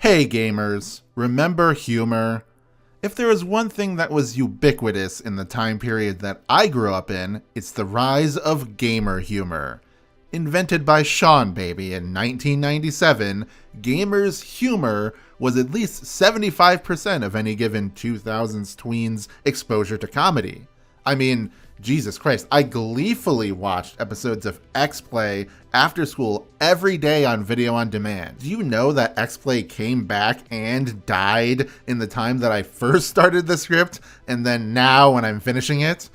Hey gamers, remember humor? If there was one thing that was ubiquitous in the time period that I grew up in, it's the rise of gamer humor. Invented by Sean Baby in 1997, gamers' humor was at least 75% of any given 2000s tween's exposure to comedy. I mean, Jesus Christ, I gleefully watched episodes of X-Play after school every day on video on demand. Do you know that X-Play came back and died in the time that I first started the script, and then now when I'm finishing it?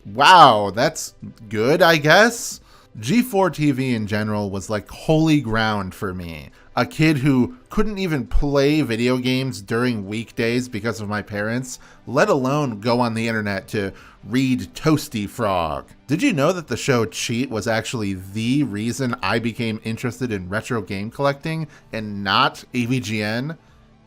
Wow, that's good, I guess? G4 TV in general was like holy ground for me. A kid who couldn't even play video games during weekdays because of my parents, let alone go on the internet to read Toasty Frog. Did you know that the show Cheat was actually the reason I became interested in retro game collecting and not AVGN?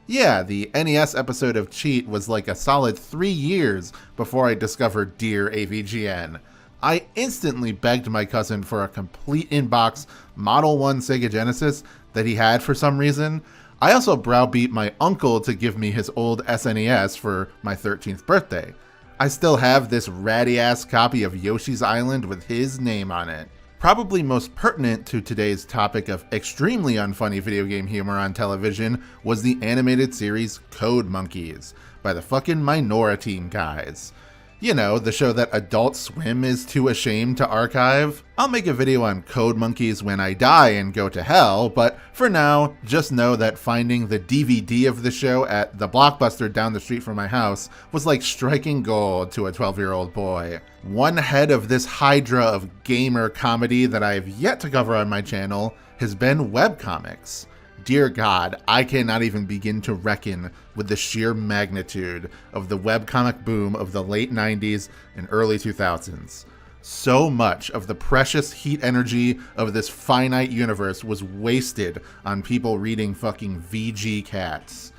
Yeah, the NES episode of Cheat was like a solid 3 years before I discovered Dear AVGN. I instantly begged my cousin for a complete in-box Model 1 Sega Genesis that he had for some reason. I also browbeat my uncle to give me his old SNES for my 13th birthday. I still have this ratty-ass copy of Yoshi's Island with his name on it. Probably most pertinent to today's topic of extremely unfunny video game humor on television was the animated series Code Monkeys by the fucking Minora Team guys. You know, the show that Adult Swim is too ashamed to archive. I'll make a video on Code Monkeys when I die and go to hell, but for now, just know that finding the DVD of the show at the Blockbuster down the street from my house was like striking gold to a 12-year-old boy. One head of this hydra of gamer comedy that I've yet to cover on my channel has been webcomics. Dear God, I cannot even begin to reckon with the sheer magnitude of the webcomic boom of the late 90s and early 2000s. So much of the precious heat energy of this finite universe was wasted on people reading fucking VG cats.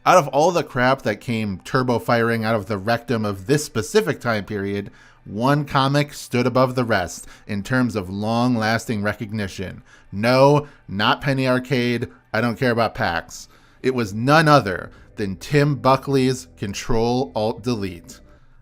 Out of all the crap that came turbo firing out of the rectum of this specific time period, one comic stood above the rest in terms of long-lasting recognition. No, not Penny Arcade, I don't care about PAX. It was none other than Tim Buckley's Ctrl Alt Delete.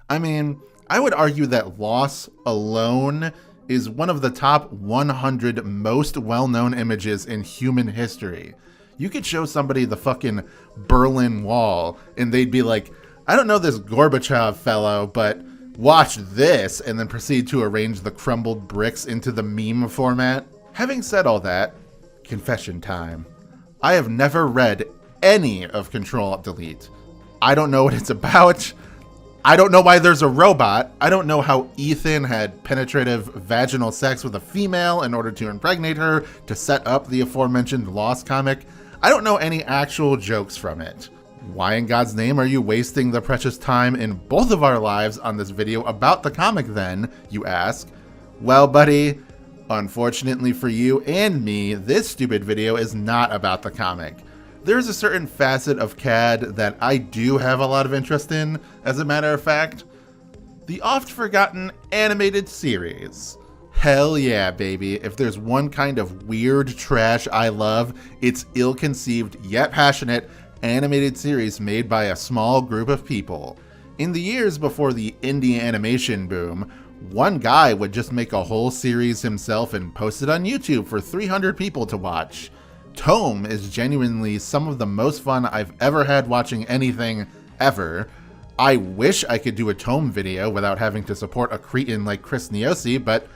I mean, I would argue that Loss alone is one of the top 100 most well-known images in human history. You could show somebody the fucking Berlin Wall and they'd be like, I don't know this Gorbachev fellow, but watch this, and then proceed to arrange the crumbled bricks into the meme format. Having said all that, confession time. I have never read any of Ctrl Alt Delete. I don't know what it's about. I don't know why there's a robot. I don't know how Ethan had penetrative vaginal sex with a female in order to impregnate her to set up the aforementioned Lost comic. I don't know any actual jokes from it. Why in God's name are you wasting the precious time in both of our lives on this video about the comic then, you ask? Well, buddy, unfortunately for you and me, this stupid video is not about the comic. There's a certain facet of CAD that I do have a lot of interest in, as a matter of fact. The oft-forgotten animated series. Hell yeah, baby. If there's one kind of weird trash I love, it's ill-conceived yet passionate animated series made by a small group of people. In the years before the indie animation boom, one guy would just make a whole series himself and post it on YouTube for 300 people to watch. Tome is genuinely some of the most fun I've ever had watching anything, ever. I wish I could do a Tome video without having to support a cretin like Chris Niosi, but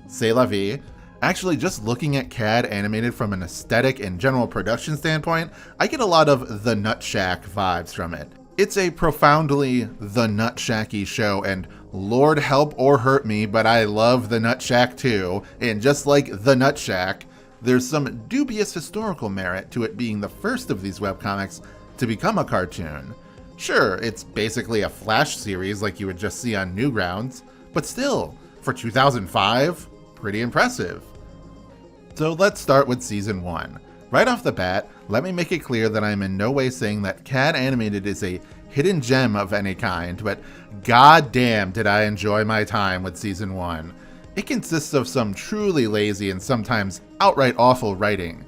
c'est la vie. Actually, just looking at CAD animated from an aesthetic and general production standpoint, I get a lot of The Nut Shack vibes from it. It's a profoundly The Nut Shacky show, and Lord help or hurt me, but I love The Nut Shack too, and just like The Nut Shack, there's some dubious historical merit to it being the first of these webcomics to become a cartoon. Sure, it's basically a Flash series like you would just see on Newgrounds, but still, for 2005, pretty impressive. So let's start with Season 1. Right off the bat, let me make it clear that I'm in no way saying that CAD Animated is a hidden gem of any kind, but goddamn did I enjoy my time with Season 1. It consists of some truly lazy and sometimes outright awful writing.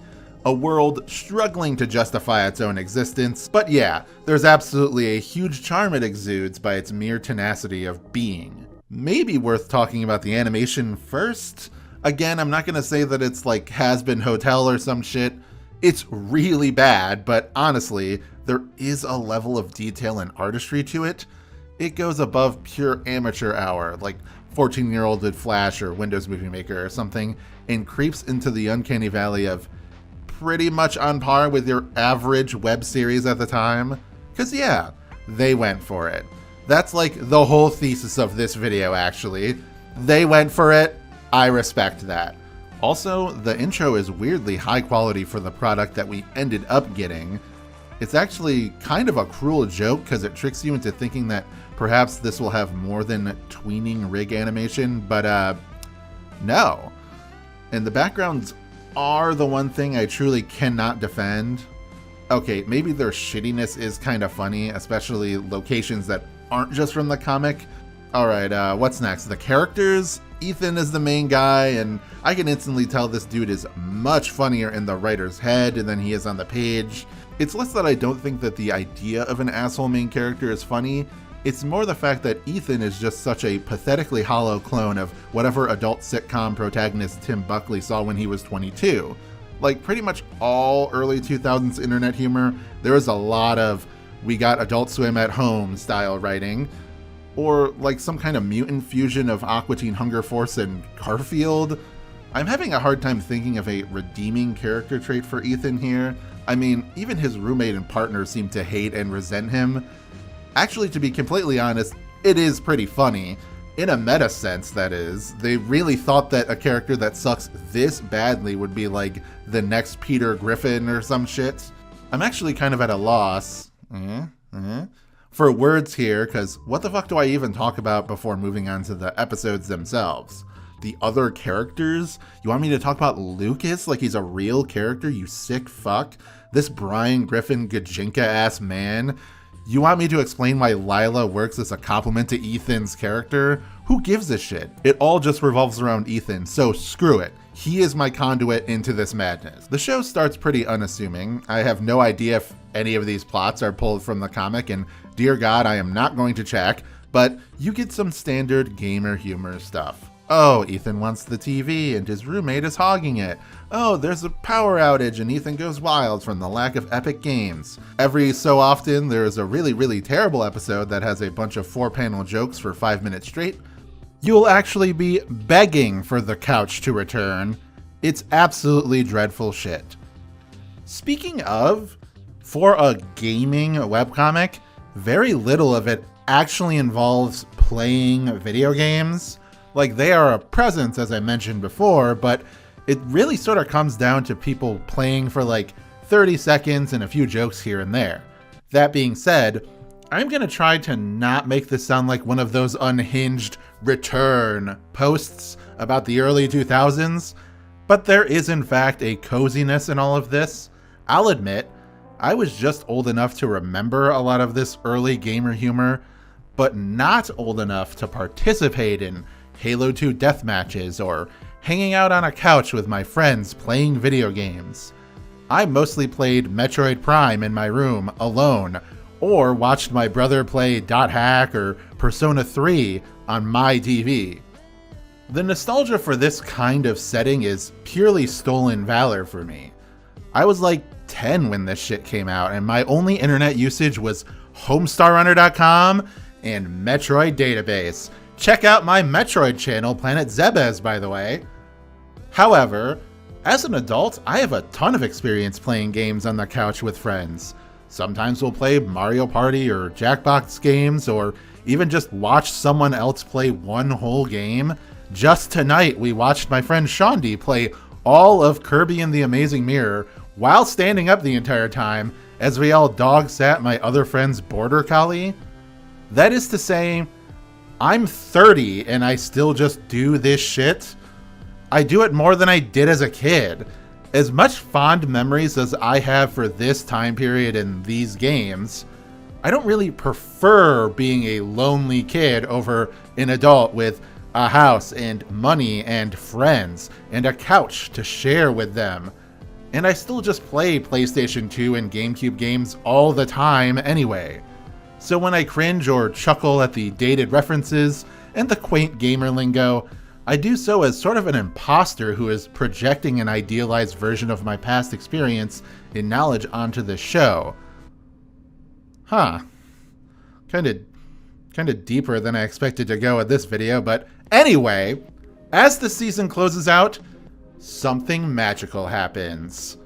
a world struggling to justify its own existence. But yeah, there's absolutely a huge charm it exudes by its mere tenacity of being. Maybe worth talking about the animation first? Again, I'm not gonna say that it's like Has-Been Hotel or some shit. It's really bad, but honestly, there is a level of detail and artistry to it. It goes above pure amateur hour, like 14-year-old did Flash or Windows Movie Maker or something, and creeps into the uncanny valley of pretty much on par with your average web series at the time. Cause yeah, they went for it. That's like the whole thesis of this video, actually. They went for it. I respect that. Also, the intro is weirdly high quality for the product that we ended up getting. It's actually kind of a cruel joke because it tricks you into thinking that perhaps this will have more than tweening rig animation, but no. And the backgrounds are the one thing I truly cannot defend. Okay, maybe their shittiness is kind of funny, especially locations that aren't just from the comic. Alright, what's next? The characters? Ethan is the main guy, and I can instantly tell this dude is much funnier in the writer's head than he is on the page. It's less that I don't think that the idea of an asshole main character is funny, it's more the fact that Ethan is just such a pathetically hollow clone of whatever adult sitcom protagonist Tim Buckley saw when he was 22. Like pretty much all early 2000s internet humor, there was a lot of we got Adult Swim at home style writing, or like some kind of mutant fusion of Aqua Teen Hunger Force and Garfield. I'm having a hard time thinking of a redeeming character trait for Ethan here. I mean, even his roommate and partner seem to hate and resent him. Actually, to be completely honest, it is pretty funny. In a meta sense, that is. They really thought that a character that sucks this badly would be like the next Peter Griffin or some shit. I'm actually kind of at a loss for words here, because what the fuck do I even talk about before moving on to the episodes themselves? The other characters? You want me to talk about Lucas like he's a real character, you sick fuck? This Brian Griffin Gajinka-ass man? You want me to explain why Lila works as a compliment to Ethan's character? Who gives a shit? It all just revolves around Ethan, so screw it. He is my conduit into this madness. The show starts pretty unassuming. I have no idea if any of these plots are pulled from the comic, and dear God, I am not going to check, but you get some standard gamer humor stuff. Oh, Ethan wants the TV and his roommate is hogging it. Oh, there's a power outage and Ethan goes wild from the lack of epic games. Every so often, there is a really, really terrible episode that has a bunch of 4-panel jokes for 5 minutes straight. You'll actually be begging for the couch to return. It's absolutely dreadful shit. Speaking of, for a gaming webcomic, very little of it actually involves playing video games. Like, they are a presence, as I mentioned before, but it really sort of comes down to people playing for like 30 seconds and a few jokes here and there. That being said, I'm gonna try to not make this sound like one of those unhinged return posts about the early 2000s, but there is in fact a coziness in all of this. I'll admit, I was just old enough to remember a lot of this early gamer humor, but not old enough to participate in Halo 2 deathmatches or hanging out on a couch with my friends playing video games. I mostly played Metroid Prime in my room alone, or watched my brother play Dot Hack or Persona 3 on my TV. The nostalgia for this kind of setting is purely stolen valor for me. I was like 10 when this shit came out, and my only internet usage was HomestarRunner.com and Metroid Database. Check out my Metroid channel, Planet Zebes, by the way. However, as an adult, I have a ton of experience playing games on the couch with friends. Sometimes we'll play Mario Party or Jackbox games, or even just watch someone else play one whole game. Just tonight, we watched my friend Shondi play all of Kirby and the Amazing Mirror while standing up the entire time as we all dog sat my other friend's border collie. That is to say, I'm 30 and I still just do this shit. I do it more than I did as a kid. As much fond memories as I have for this time period and these games, I don't really prefer being a lonely kid over an adult with a house and money and friends and a couch to share with them. And I still just play PlayStation 2 and GameCube games all the time anyway. So when I cringe or chuckle at the dated references and the quaint gamer lingo, I do so as sort of an imposter who is projecting an idealized version of my past experience and knowledge onto the show. Huh. Kinda deeper than I expected to go with this video, but anyway, as the season closes out, something magical happens.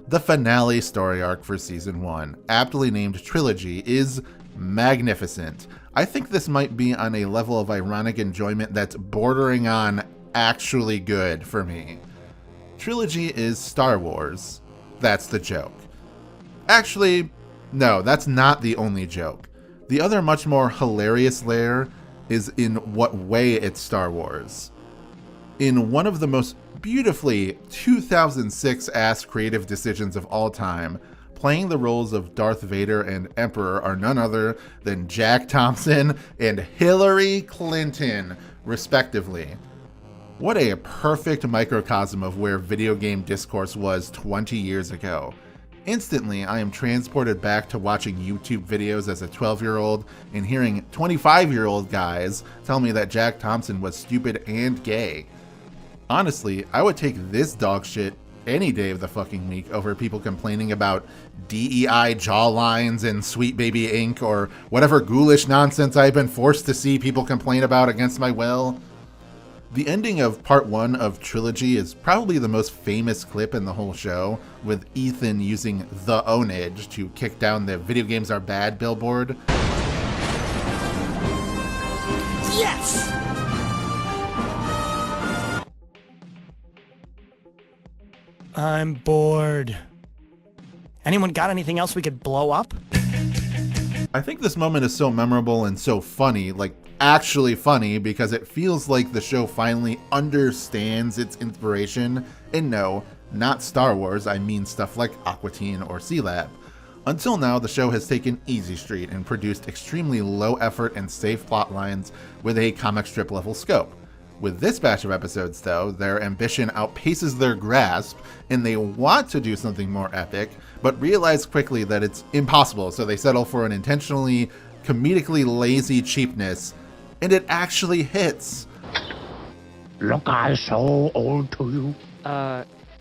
The finale story arc for Season 1, aptly named Trilogy, is magnificent. I think this might be on a level of ironic enjoyment that's bordering on actually good for me. Trilogy is Star Wars. That's the joke. Actually, no, that's not the only joke. The other much more hilarious layer is in what way it's Star Wars. In one of the most beautifully 2006-ass creative decisions of all time, playing the roles of Darth Vader and Emperor are none other than Jack Thompson and Hillary Clinton, respectively. What a perfect microcosm of where video game discourse was 20 years ago. Instantly, I am transported back to watching YouTube videos as a 12-year-old and hearing 25-year-old guys tell me that Jack Thompson was stupid and gay. Honestly, I would take this dog shit any day of the fucking week over people complaining about DEI jawlines and Sweet Baby Ink or whatever ghoulish nonsense I've been forced to see people complain about against my will. The ending of part 1 of Trilogy is probably the most famous clip in the whole show, with Ethan using the ownage to kick down the video games are bad billboard. Yes! I'm bored. Anyone got anything else we could blow up? I think this moment is so memorable and so funny, like actually funny, because it feels like the show finally understands its inspiration. And no, not Star Wars, I mean stuff like Aqua Teen or C-Lab. Until now, the show has taken Easy Street and produced extremely low effort and safe plot lines with a comic strip level scope. With this batch of episodes, though, their ambition outpaces their grasp, and they want to do something more epic, but realize quickly that it's impossible, so they settle for an intentionally, comedically lazy cheapness, and it actually hits. Look, I'm so old to you.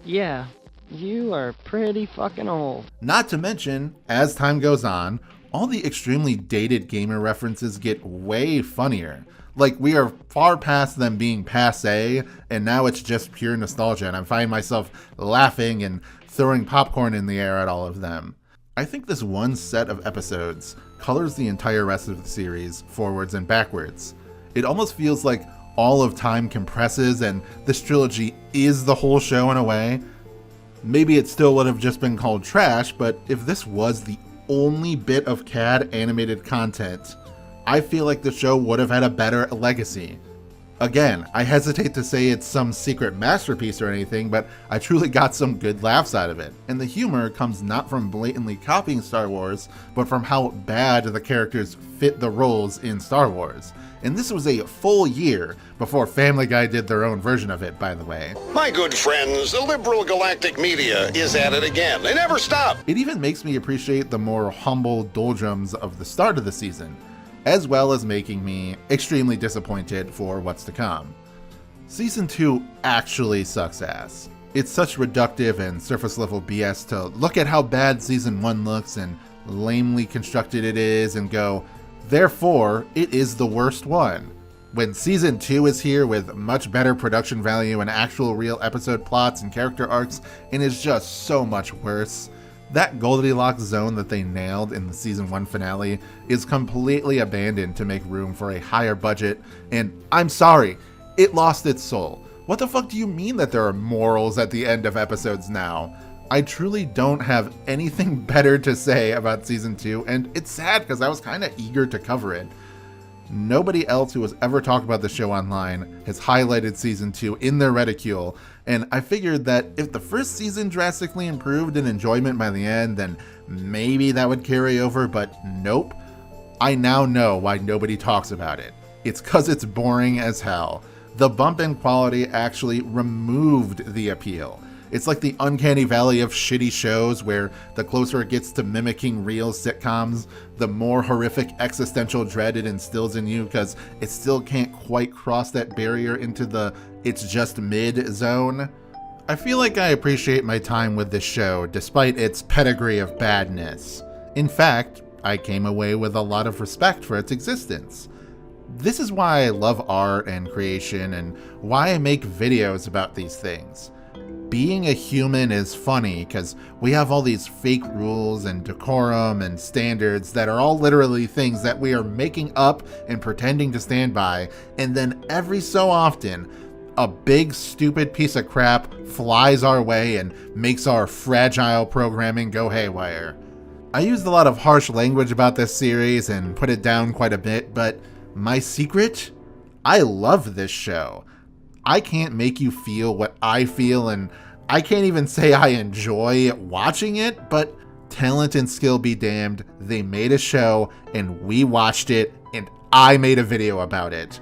Yeah. You are pretty fucking old. Not to mention, as time goes on, all the extremely dated gamer references get way funnier. Like, we are far past them being passé, and now it's just pure nostalgia, and I find myself laughing and throwing popcorn in the air at all of them. I think this one set of episodes colors the entire rest of the series, forwards and backwards. It almost feels like all of time compresses, and this trilogy is the whole show in a way. Maybe it still would have just been called trash, but if this was the only bit of CAD animated content, I feel like the show would have had a better legacy. Again, I hesitate to say it's some secret masterpiece or anything, but I truly got some good laughs out of it. And the humor comes not from blatantly copying Star Wars, but from how bad the characters fit the roles in Star Wars. And this was a full year before Family Guy did their own version of it, by the way. My good friends, the liberal galactic media is at it again. They never stop. It even makes me appreciate the more humble doldrums of the start of the season, as well as making me extremely disappointed for what's to come. Season 2 actually sucks ass. It's such reductive and surface level BS to look at how bad Season 1 looks and lamely constructed it is and go, therefore, it is the worst one. When Season 2 is here with much better production value and actual real episode plots and character arcs and is just so much worse, that Goldilocks zone that they nailed in the Season 1 finale is completely abandoned to make room for a higher budget, and I'm sorry, it lost its soul. What the fuck do you mean that there are morals at the end of episodes now? I truly don't have anything better to say about Season 2, and it's sad because I was kind of eager to cover it. Nobody else who has ever talked about the show online has highlighted Season 2 in their reticule, and I figured that if the first season drastically improved in enjoyment by the end, then maybe that would carry over, but nope. I now know why nobody talks about it. It's because it's boring as hell. The bump in quality actually removed the appeal. It's like the uncanny valley of shitty shows where the closer it gets to mimicking real sitcoms, the more horrific existential dread it instills in you because it still can't quite cross that barrier into the it's just mid zone. I feel like I appreciate my time with this show despite its pedigree of badness. In fact, I came away with a lot of respect for its existence. This is why I love art and creation and why I make videos about these things. Being a human is funny because we have all these fake rules and decorum and standards that are all literally things that we are making up and pretending to stand by, and then every so often, a big stupid piece of crap flies our way and makes our fragile programming go haywire. I used a lot of harsh language about this series and put it down quite a bit, but my secret? I love this show. I can't make you feel what I feel, and I can't even say I enjoy watching it, but talent and skill be damned, they made a show, and we watched it, and I made a video about it.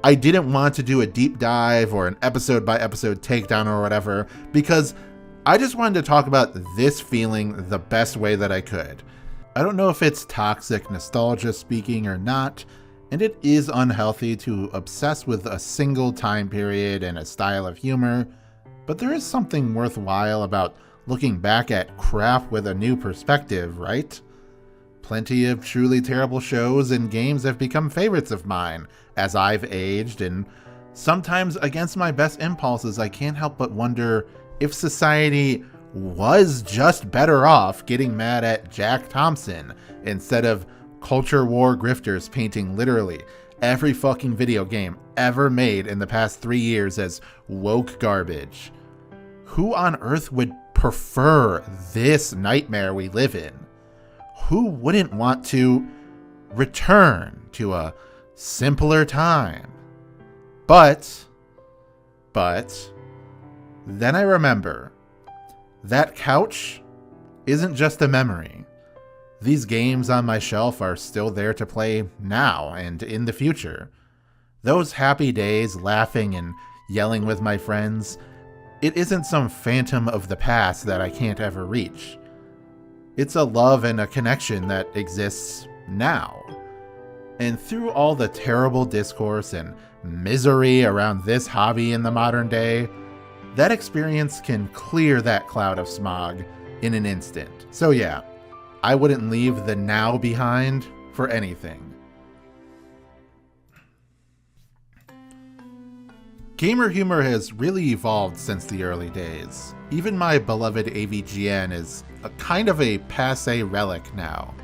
I didn't want to do a deep dive or an episode-by-episode takedown or whatever, because I just wanted to talk about this feeling the best way that I could. I don't know if it's toxic nostalgia speaking or not, and it is unhealthy to obsess with a single time period and a style of humor, but there is something worthwhile about looking back at crap with a new perspective, right? Plenty of truly terrible shows and games have become favorites of mine as I've aged, and sometimes against my best impulses I can't help but wonder if society was just better off getting mad at Jack Thompson instead of culture war grifters painting literally every fucking video game ever made in the past 3 years as woke garbage. Who on earth would prefer this nightmare we live in? Who wouldn't want to return to a simpler time? But, then I remember, that couch isn't just a memory. These games on my shelf are still there to play now and in the future. Those happy days laughing and yelling with my friends, it isn't some phantom of the past that I can't ever reach. It's a love and a connection that exists now. And through all the terrible discourse and misery around this hobby in the modern day, that experience can clear that cloud of smog in an instant. So yeah, I wouldn't leave the now behind for anything. Gamer humor has really evolved since the early days. Even my beloved AVGN is a kind of a passé relic now.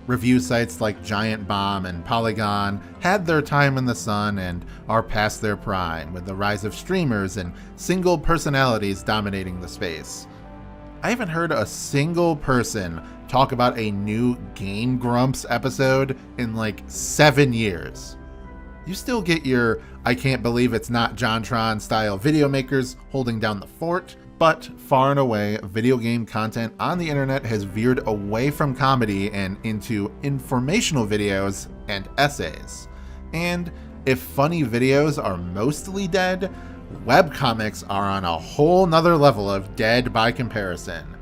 Review sites like Giant Bomb and Polygon had their time in the sun and are past their prime with the rise of streamers and single personalities dominating the space. I haven't heard a single person talk about a new Game Grumps episode in like 7 years. You still get your I can't believe it's not JonTron style video makers holding down the fort, but far and away, video game content on the internet has veered away from comedy and into informational videos and essays. And if funny videos are mostly dead, webcomics are on a whole nother level of dead by comparison.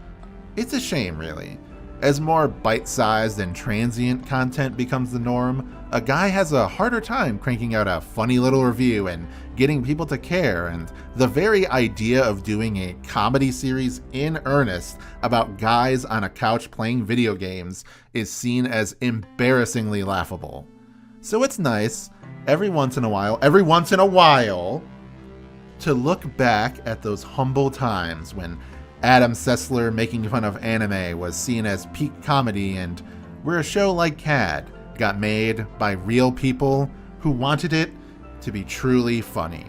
It's a shame, really. As more bite-sized and transient content becomes the norm, a guy has a harder time cranking out a funny little review and getting people to care, and the very idea of doing a comedy series in earnest about guys on a couch playing video games is seen as embarrassingly laughable. So it's nice, every once in a while, to look back at those humble times when Adam Sessler making fun of anime was seen as peak comedy, and where a show like CAD got made by real people who wanted it to be truly funny.